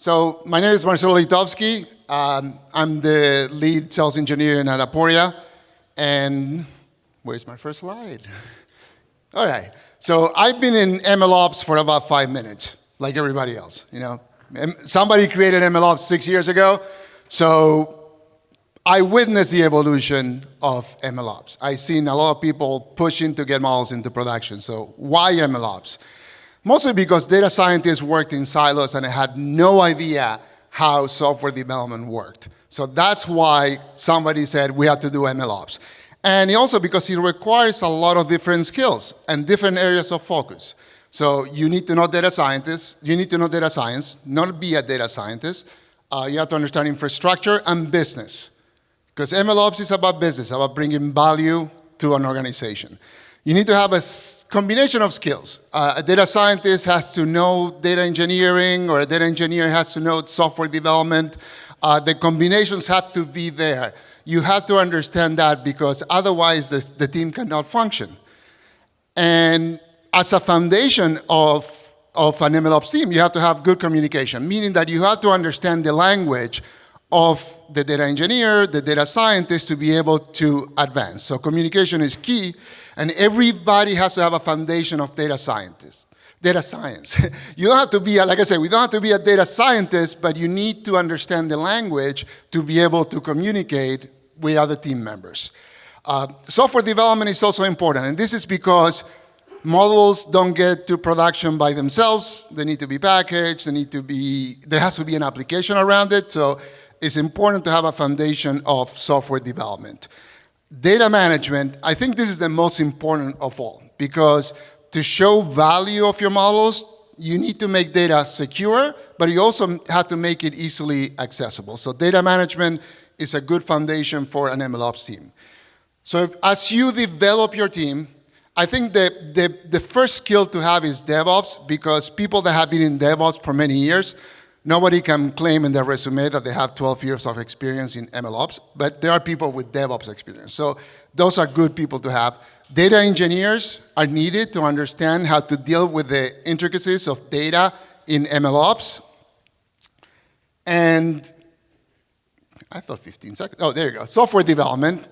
So my name is Marcelo Litovsky. I'm the lead sales engineer at Aporia. And where's my first slide? All right. So I've been in MLOps for about 5 minutes, like everybody else. You know, somebody created MLOps 6 years ago. So I witnessed the evolution of MLOps. I've seen a lot of people pushing to get models into production. So why MLOps? Mostly because data scientists worked in silos and had no idea how software development worked. So that's why somebody said we have to do MLOps. And also because it requires a lot of different skills and different areas of focus. So you need to know data scientists, you need to know data science, not be a data scientist. You have to understand infrastructure and business. Because MLOps is about business, about bringing value to an organization. You need to have a combination of skills. A data scientist has to know data engineering, or a data engineer has to know software development. The combinations have to be there. You have to understand that because otherwise the team cannot function. And as a foundation of an MLOps team, you have to have good communication, meaning that you have to understand the language of the data engineer, the data scientist to be able to advance. So communication is key. And everybody has to have a foundation of data science. You don't have to be, like I said, we don't have to be a data scientist, but you need to understand the language to be able to communicate with other team members. Software development is also important, and this is because models don't get to production by themselves. They need to be packaged, there has to be an application around it, so it's important to have a foundation of software development. Data management, I think this is the most important of all, because to show value of your models, you need to make data secure, but you also have to make it easily accessible. So data management is a good foundation for an MLOps team. So as you develop your team, I think the first skill to have is DevOps, because people that have been in DevOps for many years, nobody can claim in their resume that they have 12 years of experience in MLOps, but there are people with DevOps experience. So those are good people to have. Data engineers are needed to understand how to deal with the intricacies of data in MLOps. And I thought 15 seconds. Oh, there you go. Software development.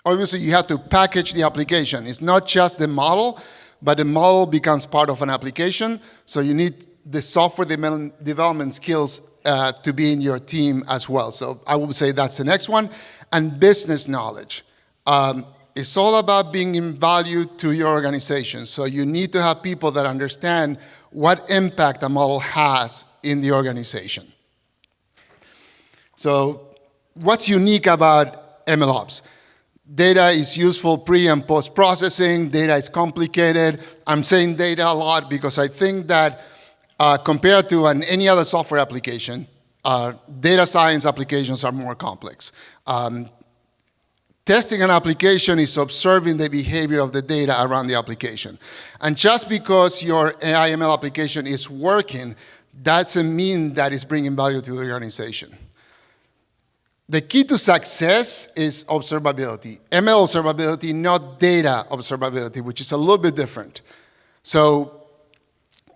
Obviously, you have to package the application. It's not just the model, but the model becomes part of an application. So you need the software development skills to be in your team as well. So I would say that's the next one. And business knowledge. It's all about bringing value to your organization. So you need to have people that understand what impact a model has in the organization. So what's unique about MLOps? Data is useful pre- and post-processing. Data is complicated. I'm saying data a lot because I think that compared to any other software application, data science applications are more complex. Testing an application is observing the behavior of the data around the application. And just because your AI/ML application is working, that doesn't mean that it's bringing value to the organization. The key to success is observability. ML observability, not data observability, which is a little bit different. So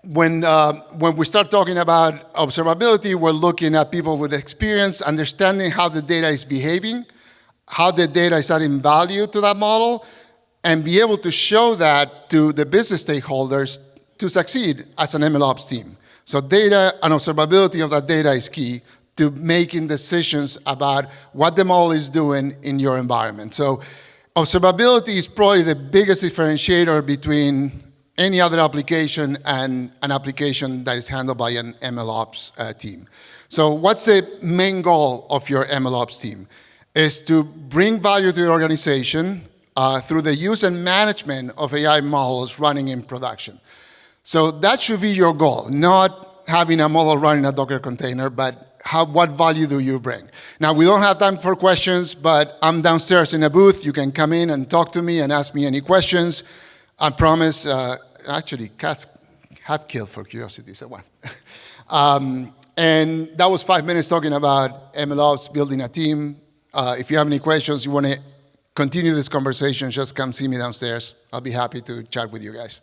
when we start talking about observability, we're looking at people with experience, understanding how the data is behaving, how the data is adding value to that model, and be able to show that to the business stakeholders to succeed as an MLOps team. So data and observability of that data is key to making decisions about what the model is doing in your environment. So observability is probably the biggest differentiator between any other application and an application that is handled by an MLOps team. So what's the main goal of your MLOps team? Is to bring value to the organization through the use and management of AI models running in production. So that should be your goal, not having a model running a Docker container, but what value do you bring? Now, we don't have time for questions, but I'm downstairs in a booth. You can come in and talk to me and ask me any questions. I promise, actually, cats have killed for curiosity, so what? And that was 5 minutes talking about MLOps, building a team. If you have any questions, you want to continue this conversation, just come see me downstairs. I'll be happy to chat with you guys.